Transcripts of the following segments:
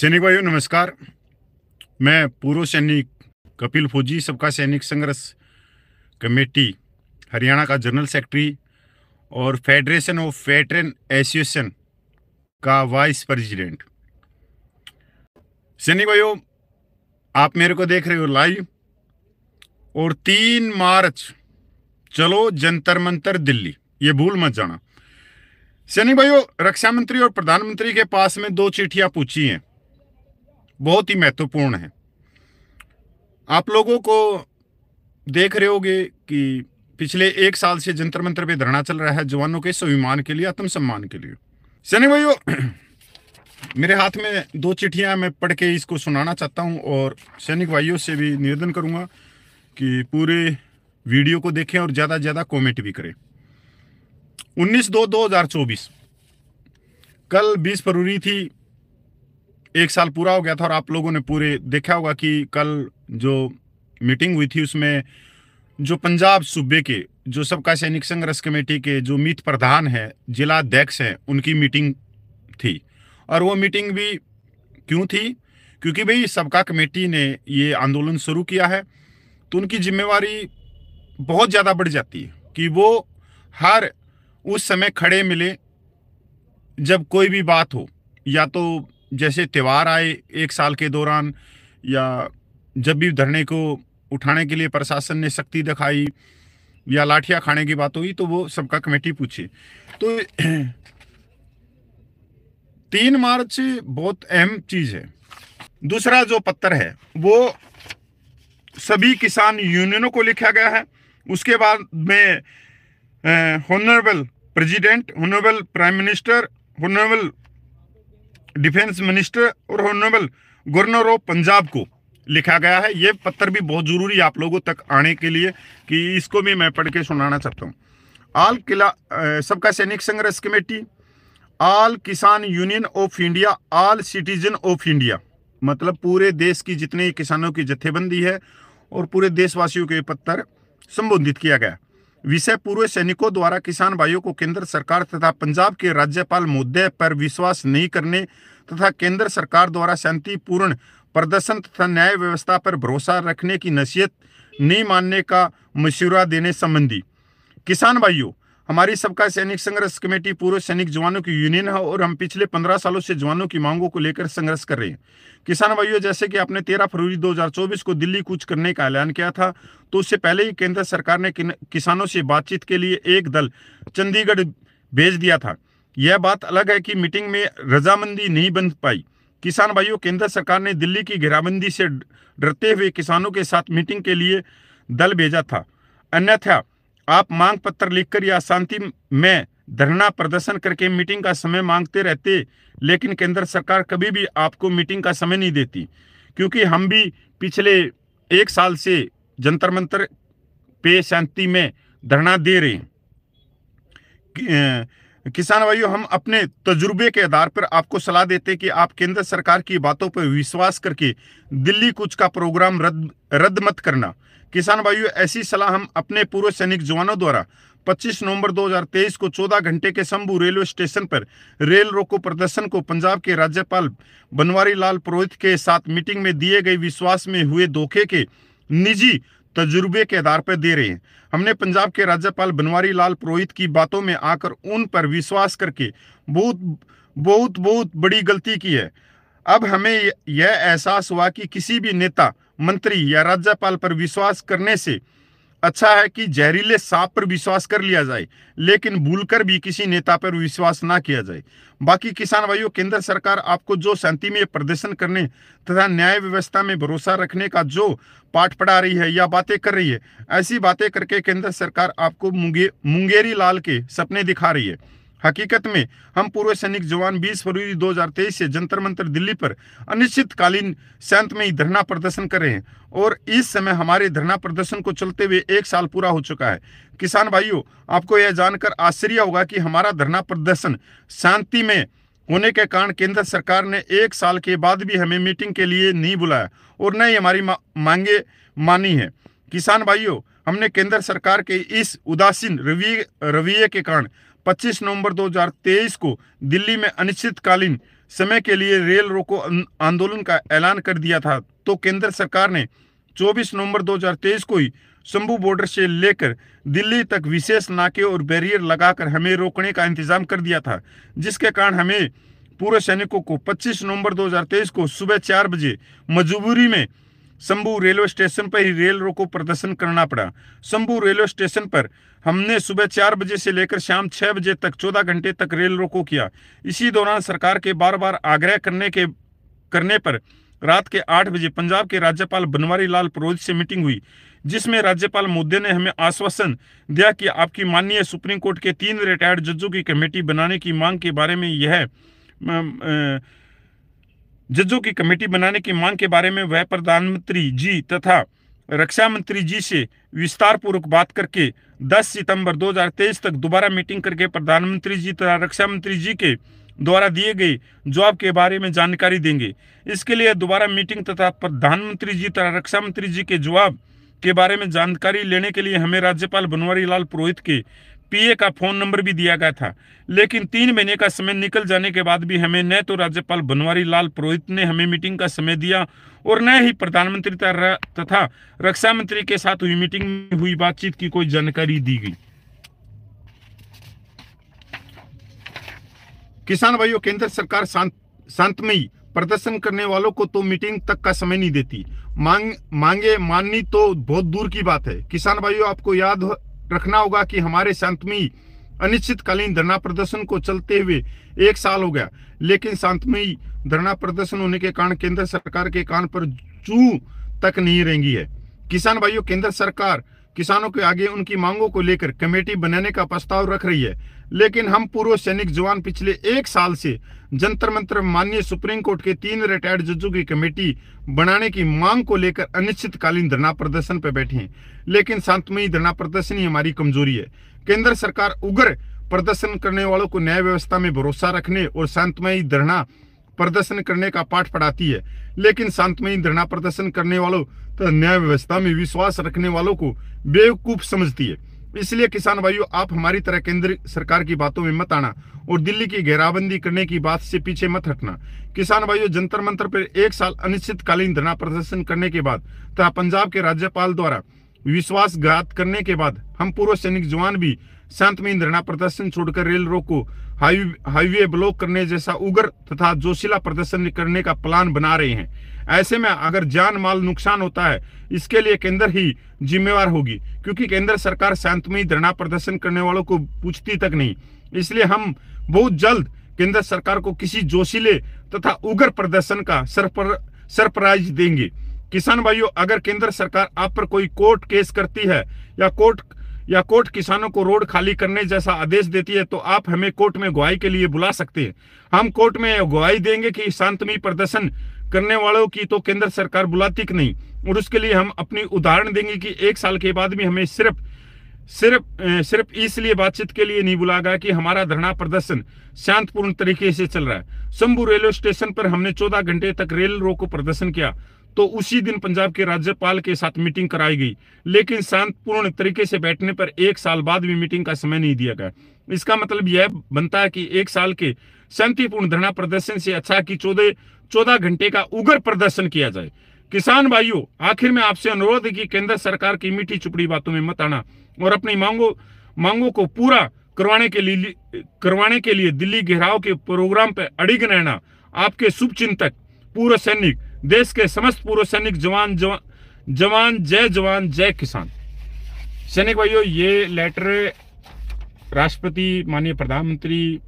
सैनिक भाइयों नमस्कार। मैं पूर्व सैनिक कपिल फौजी सबका सैनिक संघर्ष कमेटी हरियाणा का जनरल सेक्रेटरी और फेडरेशन ऑफ वेटरन एसोसिएशन का वाइस प्रेसिडेंट। सैनिक भाइयों, आप मेरे को देख रहे हो लाइव, और 3 मार्च चलो जंतर मंतर दिल्ली, ये भूल मत जाना। सैनिक भाइयों, रक्षा मंत्री और प्रधानमंत्री के पास में 2 चिट्ठियां पूछी हैं, बहुत ही महत्वपूर्ण है। आप लोगों को देख रहे होगे कि पिछले 1 साल से जंतर मंतर पे धरना चल रहा है जवानों के स्वाभिमान के लिए, आत्मसम्मान के लिए। सैनिक भाइयों, मेरे हाथ में 2 चिट्ठियां, मैं पढ़ के इसको सुनाना चाहता हूं और सैनिक भाइयों से भी निवेदन करूंगा कि पूरे वीडियो को देखें और ज़्यादा से ज़्यादा कॉमेंट भी करें। 19/2/2024 कल 20 फरवरी थी, 1 साल पूरा हो गया था। और आप लोगों ने पूरे देखा होगा कि कल जो मीटिंग हुई थी उसमें जो पंजाब सूबे के जो सबका सैनिक संघर्ष कमेटी के जो मीत प्रधान है, जिला अध्यक्ष हैं, उनकी मीटिंग थी। और वो मीटिंग भी क्यों थी? क्योंकि भाई सबका कमेटी ने ये आंदोलन शुरू किया है, तो उनकी जिम्मेवारी बहुत ज़्यादा बढ़ जाती है कि वो हर उस समय खड़े मिले जब कोई भी बात हो, या तो जैसे त्यौहार आए 1 साल के दौरान, या जब भी धरने को उठाने के लिए प्रशासन ने सख्ती दिखाई या लाठियां खाने की बात हुई, तो वो सबका कमेटी पूछे। तो 3 मार्च बहुत अहम चीज है। दूसरा जो पत्र है वो सभी किसान यूनियनों को लिखा गया है। उसके बाद में honourable president, honourable prime minister, honourable defence minister और ऑनरेबल गवर्नर ऑफ पंजाब को लिखा गया है। ये पत्र भी बहुत जरूरी है आप लोगों तक आने के लिए, कि इसको भी मैं पढ़ के सुनाना चाहता हूँ। ऑल किला सबका सैनिक संघर्ष कमेटी, ऑल किसान union of India, all citizen of India, मतलब पूरे देश की जितने किसानों की जत्थेबंदी है और पूरे देशवासियों के पत्र संबोधित किया गया। विषय: पूर्व सैनिकों द्वारा किसान भाइयों को केंद्र सरकार तथा पंजाब के राज्यपाल मुद्दे पर विश्वास नहीं करने तथा केंद्र सरकार द्वारा शांतिपूर्ण प्रदर्शन तथा न्याय व्यवस्था पर भरोसा रखने की नसीहत नहीं मानने का मशवरा देने संबंधी। किसान भाइयों, हमारी सबका सैनिक संघर्ष कमेटी पूर्व सैनिक जवानों की यूनियन है और हम पिछले 15 सालों से जवानों की मांगों को लेकर संघर्ष कर रहे हैं। किसान भाइयों, जैसे कि आपने 13 फरवरी 2024 को दिल्ली कूच करने का ऐलान किया था, तो उससे पहले ही केंद्र सरकार ने किसानों से बातचीत के लिए एक दल चंडीगढ़ भेज दिया था। यह बात अलग है कि मीटिंग में रजामंदी नहीं बन पाई। किसान भाइयों, केंद्र सरकार ने दिल्ली की घेराबंदी से डरते हुए किसानों के साथ मीटिंग के लिए दल भेजा था। अन्यथा आप मांग पत्र लिखकर या शांति में धरना प्रदर्शन करके मीटिंग का समय मांगते रहते, लेकिन केंद्र सरकार कभी भी आपको मीटिंग का समय नहीं देती। क्योंकि हम भी पिछले 1 साल से जंतर मंतर पे शांति में धरना दे रहे हैं। किसान भाइयों, हम अपने तजुर्बे के आधार पर आपको सलाह देते कि आप केंद्र सरकार की बातों पर विश्वास करके दिल्ली कूच का प्रोग्राम रद्द मत करना। किसान भाइयों, ऐसी सलाह हम अपने पूर्व सैनिक जवानों द्वारा 25 नवंबर 2023 को 14 घंटे के शंभू रेलवे स्टेशन पर रेल रोको प्रदर्शन को पंजाब के राज्यपाल बनवारी लाल पुरोहित के साथ मीटिंग में दिए गए विश्वास में हुए धोखे के निजी तजुर्बे के आधार पर दे रहे हैं। हमने पंजाब के राज्यपाल बनवारी लाल पुरोहित की बातों में आकर उन पर विश्वास करके बहुत बड़ी गलती की है। अब हमें यह एहसास हुआ कि किसी भी नेता, मंत्री या राज्यपाल पर विश्वास करने से अच्छा है कि जहरीले सांप पर विश्वास कर लिया जाए, लेकिन भूलकर भी किसी नेता पर विश्वास ना किया जाए। बाकी किसान भाइयों, केंद्र सरकार आपको जो शांति में प्रदर्शन करने तथा न्याय व्यवस्था में भरोसा रखने का जो पाठ पढ़ा रही है या बातें कर रही है, ऐसी बातें करके केंद्र सरकार आपको मुंगेरी लाल के सपने दिखा रही है। हकीकत में हम पूर्व सैनिक जवान 20 फरवरी 2023 से जंतर मंतर दिल्ली पर अनिश्चितकालीन शांतमयी धरना प्रदर्शन कर रहे हैं और इस समय हमारे धरना प्रदर्शन को चलते हुए 1 साल पूरा हो चुका है। किसान भाइयों, आपको यह जानकर आश्चर्य होगा कि हमारा धरना प्रदर्शन शांति में होने के कारण केंद्र सरकार ने 1 साल के बाद भी हमें मीटिंग के लिए नहीं बुलाया और न ही हमारी मांगे मानी है। किसान भाइयों, हमने केंद्र सरकार के इस उदासीन रवैये के कारण 25 नवंबर 2023 को दिल्ली में अनिश्चितकालीन समय के लिए रेल रोको आंदोलन का ऐलान कर दिया था, तो केंद्र सरकार ने 24 नवंबर 2023 को ही शंभू बॉर्डर से लेकर दिल्ली तक विशेष नाके और बैरियर लगाकर हमें रोकने का इंतजाम कर दिया था, जिसके कारण हमें पूर्व सैनिकों को 25 नवंबर 2023 को सुबह 4 बजे मजबूरी में शंभू रेलवे स्टेशन पर ही रेल रोको प्रदर्शन करना पड़ा। शंभू रेलवे स्टेशन पर हमने सुबह 4 बजे से लेकर शाम 6 बजे तक 14 घंटे तक रेल रोको किया। इसी दौरान सरकार के बार बार आग्रह करने पर रात के 8 बजे पंजाब के राज्यपाल बनवारी लाल पुरोहित से मीटिंग हुई, जिसमें राज्यपाल महोदय ने हमें आश्वासन दिया कि आपकी माननीय सुप्रीम कोर्ट के 3 रिटायर्ड जजों की कमेटी बनाने की मांग के बारे में वह प्रधानमंत्री जी तथा रक्षा मंत्री जी से विस्तार पूर्वक बात करके 10 सितंबर 2023 तक दोबारा मीटिंग करके प्रधानमंत्री जी तथा रक्षा मंत्री जी के द्वारा दिए गए जवाब के बारे में जानकारी देंगे। इसके लिए दोबारा मीटिंग तथा प्रधानमंत्री जी तथा रक्षा मंत्री जी के जवाब के बारे में जानकारी लेने के लिए हमें राज्यपाल बनवारी लाल पुरोहित के पीए का फोन नंबर भी दिया गया था, लेकिन 3 महीने का समय निकल जाने के बाद भी हमें न तो राज्यपाल बनवारी लाल पुरोहित ने हमें मीटिंग का समय दिया और न ही प्रधानमंत्री तथा रक्षा मंत्री के साथ हुई मीटिंग में हुई बातचीत की कोई जानकारी दी गई। किसान भाइयों, केंद्र सरकार शांतमयी प्रदर्शन करने वालों को तो मीटिंग तक का समय नहीं देती, मांगे माननी तो बहुत दूर की बात है। किसान भाइयों, आपको याद रखना होगा कि हमारे शांतमयी अनिश्चितकालीन धरना प्रदर्शन को चलते हुए 1 साल हो गया, लेकिन शांतमयी धरना प्रदर्शन होने के कारण केंद्र सरकार के कान पर जू तक नहीं रेंगी है। किसान भाइयों, केंद्र सरकार किसानों के आगे उनकी मांगों को लेकर कमेटी बनाने का प्रस्ताव रख रही है, लेकिन हम पूर्व सैनिक जवान पिछले 1 साल से जंतर मंतर माननीय सुप्रीम कोर्ट के 3 रिटायर्ड जजों की कमेटी बनाने की मांग को लेकर अनिश्चितकालीन धरना प्रदर्शन पर बैठे हैं, लेकिन शांतमयी धरना प्रदर्शन ही हमारी कमजोरी है। केंद्र सरकार उग्र प्रदर्शन करने वालों को न्याय व्यवस्था में भरोसा रखने और शांतमयी धरना प्रदर्शन करने का पाठ पढ़ाती है, लेकिन शांतमयी धरना प्रदर्शन करने वालों तथा न्याय व्यवस्था में विश्वास रखने वालों को बेवकूफ समझती है। इसलिए किसान भाइयों, आप हमारी तरह केंद्र सरकार की बातों में मत आना और दिल्ली की घेराबंदी करने की बात से पीछे मत हटना। किसान भाइयों, जंतर मंतर पर 1 साल अनिश्चितकालीन धरना प्रदर्शन करने के बाद तथा पंजाब के राज्यपाल द्वारा विश्वासघात करने के बाद हम पूर्व सैनिक जवान भी शांतमयी धरना प्रदर्शन छोड़कर रेल रोको, हाईवे ब्लॉक करने जैसा उग्र तथा जोशीला प्रदर्शन करने का प्लान बना रहे हैं। ऐसे में अगर जान माल नुकसान होता है, इसके लिए केंद्र ही जिम्मेवार होगी, क्योंकि केंद्र सरकार शांतमयी धरना प्रदर्शन करने वालों को पूछती तक नहीं। इसलिए हम बहुत जल्द केंद्र सरकार को किसी जोशीले तथा उग्र प्रदर्शन का सरप्राइज देंगे। किसान भाइयों, अगर केंद्र सरकार आप पर कोई कोर्ट केस करती है या कोर्ट किसानों को रोड खाली करने जैसा आदेश देती है, तो आप हमें कोर्ट में गवाही के लिए बुला सकते हैं। हम कोर्ट में गवाही देंगे कि शांतमयी प्रदर्शन करने वालों की तो केंद्र सरकार बुलाती कि नहीं, और उसके लिए हम अपनी उदाहरण देंगे कि 1 साल के बाद भी हमें सिर्फ इसलिए बातचीत के लिए नहीं बुलाया गया कि हमारा धरना प्रदर्शन शांतिपूर्ण तरीके से चल रहा है। शंभू रेलवे स्टेशन पर हमने 14 घंटे तक रेल रोको प्रदर्शन किया, तो उसी दिन पंजाब के राज्यपाल के साथ मीटिंग कराई गई, लेकिन शांतिपूर्ण तरीके से बैठने पर 1 साल बाद भी मीटिंग का समय नहीं दिया गया। इसका मतलब यह बनता है कि 1 साल के शांतिपूर्ण धरना प्रदर्शन से अच्छा कि 14 घंटे का उग्र प्रदर्शन किया जाए। किसान भाइयों, आखिर में आपसे अनुरोध है कि केंद्र सरकार की मीठी चुपड़ी बातों में मत आना और अपनी मांगों को पूरा करवाने के लिए दिल्ली घेराव के प्रोग्राम पर अड़िग रहना। आपके शुभचिंतक पूर्व सैनिक, देश के समस्त पूर्व सैनिक जवान जय किसान। सैनिक भाइयों, ये लेटर राष्ट्रपति, माननीय प्रधानमंत्री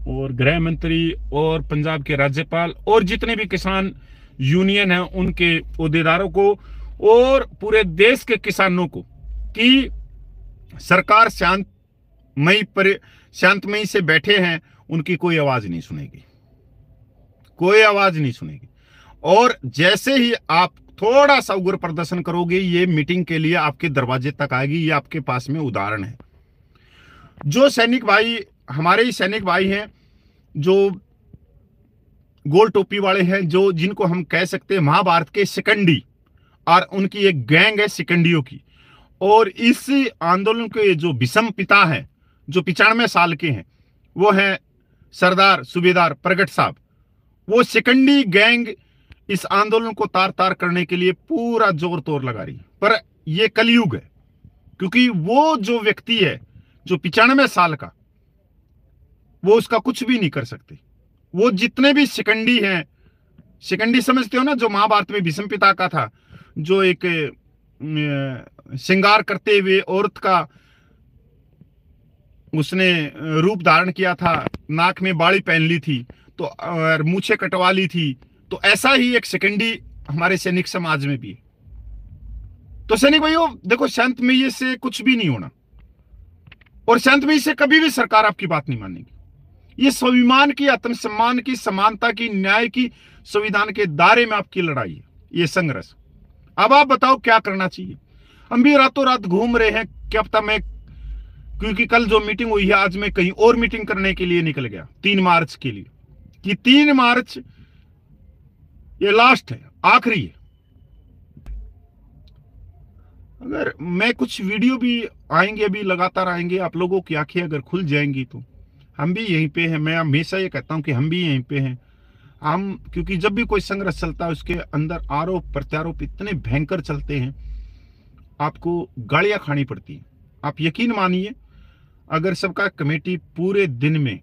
और गृह मंत्री और पंजाब के राज्यपाल और जितने भी किसान यूनियन हैं उनके ओहदेदारों को और पूरे देश के किसानों को कि सरकार शांतमयी से बैठे हैं, उनकी कोई आवाज नहीं सुनेगी, कोई आवाज नहीं सुनेगी। और जैसे ही आप थोड़ा सा उग्र प्रदर्शन करोगे, ये मीटिंग के लिए आपके दरवाजे तक आएगी। ये आपके पास में उदाहरण है। जो सैनिक भाई, हमारे ही सैनिक भाई हैं जो गोल टोपी वाले हैं, जो जिनको हम कह सकते हैं महाभारत के शिकंडी, और उनकी एक गैंग है शिकंडियों की। और इस आंदोलन के जो विषम पिता हैं, जो 95 साल के हैं, वो हैं सरदार सूबेदार प्रगट साहब, वो शिकंडी गैंग इस आंदोलन को तार तार करने के लिए पूरा जोर तोर लगा रही है। पर यह कलयुग है, क्योंकि वो जो व्यक्ति है जो 95 साल का, वो उसका कुछ भी नहीं कर सकते। वो जितने भी शिकंडी हैं, शिकंडी समझते हो ना, जो महाभारत में भीष्म पिता का था, जो एक श्रृंगार करते हुए औरत का उसने रूप धारण किया था, नाक में बाड़ी पहन ली थी, तो और मूछें कटवा ली थी, तो ऐसा ही एक शिकंडी हमारे सैनिक समाज में भी है। तो सैनिक भाइयों देखो, शांतमयी से कुछ भी नहीं होना, और शांतमयी से कभी भी सरकार आपकी बात नहीं मानेगी। ये स्वाभिमान की, आत्मसम्मान की, समानता की, न्याय की, संविधान के दायरे में आपकी लड़ाई है, ये संघर्ष। अब आप बताओ क्या करना चाहिए। हम भी रातों रात घूम रहे हैं, क्या पता मैं, क्योंकि कल जो मीटिंग हुई है, आज मैं कहीं और मीटिंग करने के लिए निकल गया 3 मार्च के लिए, कि 3 मार्च ये लास्ट है, आखिरी है। अगर मैं कुछ वीडियो भी आएंगे, अभी लगातार आएंगे, आप लोगों की आंखें अगर खुल जाएंगी तो हम भी यहीं पे हैं। मैं हमेशा ये कहता हूं कि हम भी यहीं पे हैं। हम, क्योंकि जब भी कोई संघर्ष चलता है उसके अंदर आरोप प्रत्यारोप इतने भयंकर चलते हैं, आपको गालियां खानी पड़ती हैं। आप यकीन मानिए, अगर सबका कमेटी पूरे दिन में,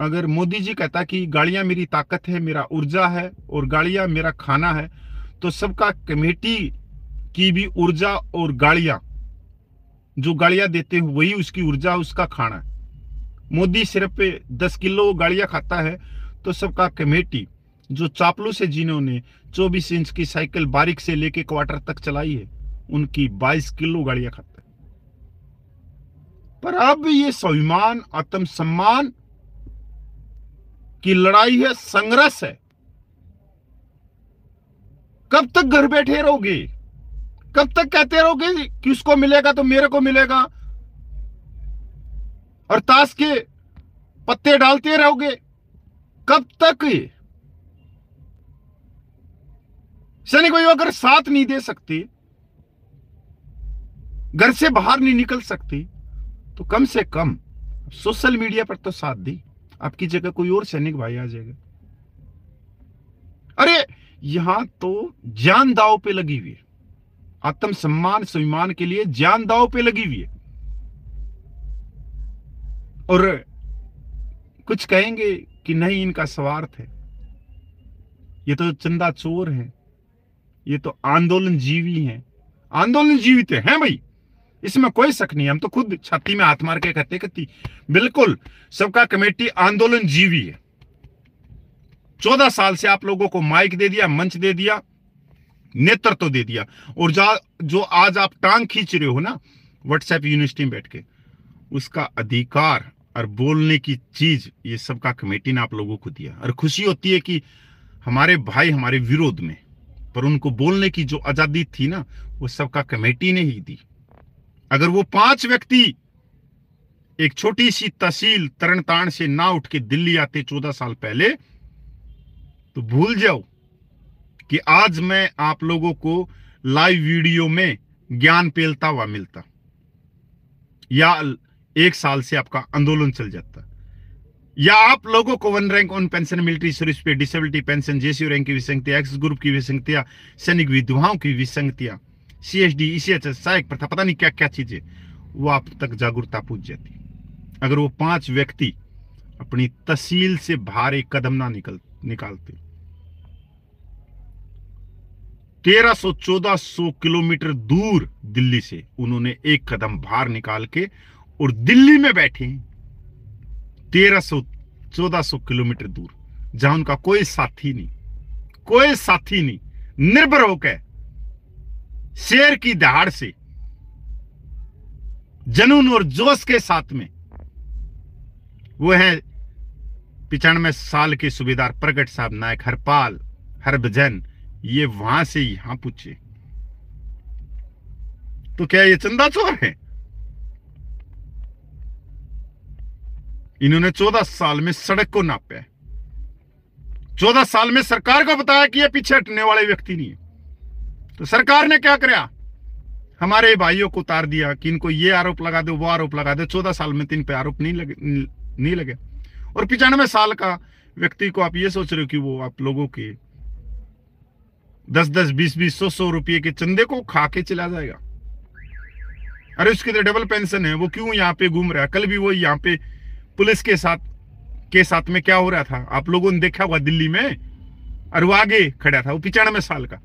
अगर मोदी जी कहता कि गाड़ियां मेरी ताकत है, मेरा ऊर्जा है, और गाड़ियां मेरा खाना है, तो सबका कमेटी की भी ऊर्जा और गाड़ियां, जो गाड़ियां देते हैं वही उसकी ऊर्जा, उसका खाना है। मोदी सिर्फ 10 किलो गाड़ियां खाता है, तो सबका कमेटी जो चापलूस है, जिन्होंने 24 इंच की साइकिल बारिक से लेके क्वार्टर तक चलाई है, उनकी 22 किलो गाड़ियां खाता है। पर अब ये स्वाभिमान, आत्मसम्मान की लड़ाई है, संघर्ष है। कब तक घर बैठे रहोगे? कब तक कहते रहोगे कि उसको मिलेगा तो मेरे को मिलेगा, और ताश के पत्ते डालते रहोगे? कब तक? सैनिक भाइयों, अगर साथ नहीं दे सकते, घर से बाहर नहीं निकल सकते, तो कम से कम सोशल मीडिया पर तो साथ दी। आपकी जगह कोई और सैनिक भाई आ जाएगा। अरे यहां तो जान दांव पे लगी हुई है, आत्मसम्मान स्वाभिमान के लिए जान दांव पे लगी हुई है। और कुछ कहेंगे कि नहीं, इनका स्वार्थ है, ये तो चंदा चोर है, ये तो आंदोलन जीवी हैं। आंदोलन जीवित हैं भाई, इसमें कोई शक नहीं। हम तो खुद छाती में हाथ मार के कहते बिल्कुल, सबका कमेटी आंदोलन जीवी है। 14 साल से आप लोगों को माइक दे दिया, मंच दे दिया, नेतृत्व दे दिया, और जो आज आप टांग खींच रहे हो ना व्हाट्सएप यूनिवर्सिटी में बैठ के, उसका अधिकार और बोलने की चीज ये सबका कमेटी ने आप लोगों को दिया। और खुशी होती है कि हमारे भाई हमारे विरोध में, पर उनको बोलने की जो आजादी थी ना, वो सबका कमेटी ने ही दी। अगर वो 5 व्यक्ति एक छोटी सी तहसील तरनतारण से ना उठ के दिल्ली आते 14 साल पहले, तो भूल जाओ कि आज मैं आप लोगों को लाइव वीडियो में ज्ञान पेलता हुआ मिलता, या 1 साल से आपका आंदोलन चल जाता, या आप लोगों को 1 रैंक 1 पेंशन, मिलिट्री सर्विस पे डिसेबिलिटी पेंशन, जेसी रैंक की विसंगतियां, एक्स ग्रुप की विसंगतियां, सैनिक विधवाओं की विसंगतियां, CSD, ECHS, सहायक प्रथा, पता नहीं क्या क्या चीजें, वो आप तक जागरूकता पहुंच जाती। अगर वो 5 व्यक्ति अपनी तहसील से बाहर एक कदम ना निकालते, 1300-1400 किलोमीटर दूर दिल्ली से उन्होंने एक कदम बाहर निकाल के, और दिल्ली में बैठे 1300-1400 किलोमीटर दूर, जहां उनका कोई साथी नहीं, निर्भर होकर शेर की दहाड़ से जनून और जोश के साथ में, वो है 95 साल के सूबेदार प्रगट साहब नायक, हरपाल, हरभजन। ये वहां से यहां पूछे तो क्या ये चंदा चोर है? इन्होंने 14 साल में सड़क को नापा है, 14 साल में सरकार को बताया कि ये पीछे हटने वाले व्यक्ति नहीं है। तो सरकार ने क्या किया? हमारे भाइयों को उतार दिया कि इनको ये आरोप लगा दो, वो आरोप लगा दो। 14 साल में 3 पे आरोप नहीं लगे। और 95 साल का व्यक्ति को आप ये सोच रहे हो कि वो आप लोगों के 10-10, 20-20, 100-100 रुपये के चंदे को खा के चला जाएगा। अरे उसकी तो डबल पेंशन है, वो क्यों यहाँ पे घूम रहा है? कल भी वो यहाँ पे पुलिस के साथ में क्या हो रहा था आप लोगों ने देखा हुआ दिल्ली में। और वो आगे खड़ा था, वो 95 साल का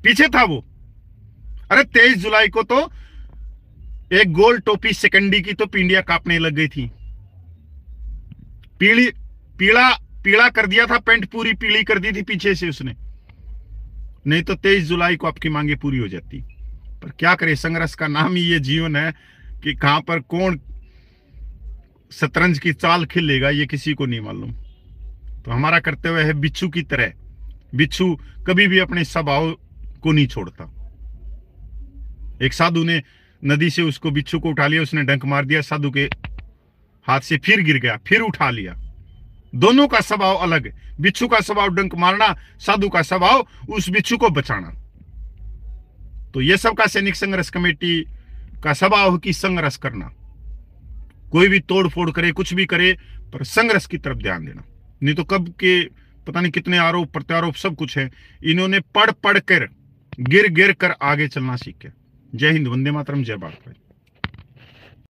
पीछे था वो। अरे 23 जुलाई को तो एक गोल टोपी सेकंडी की तो पिंडिया कांपने लग गई थी। पीला कर दिया था, पेंट पूरी पीली कर दी थी पीछे से उसने, नहीं तो 23 जुलाई को आपकी मांगे पूरी हो जाती। पर क्या करे, संघर्ष का नाम ही ये जीवन है कि कहां पर कौन शतरंज की चाल खेलेगा ये किसी को नहीं मालूम। तो हमारा कर्तव्य है बिच्छू की तरह, बिच्छू कभी भी अपने स्वभाव को नहीं छोड़ता। एक साधु ने नदी से उसको बिच्छू को उठा लिया, उसने डंक मार दिया, साधु के हाथ से फिर गिर गया, फिर उठा लिया। दोनों का स्वभाव अलग है। बिच्छू का स्वभाव डंक मारना, साधु का स्वभाव उस बिच्छू को बचाना। तो ये सबका सैनिक संघर्ष कमेटी का स्वभाव की संघर्ष करना, कोई भी तोड़ फोड़ करे, कुछ भी करे, पर संघर्ष की तरफ ध्यान देना। नहीं तो कब के पता नहीं कितने आरोप प्रत्यारोप सब कुछ है। इन्होंने पढ़ कर गिर कर आगे चलना सीखे। जय हिंद, वंदे मातरम, जय भारत।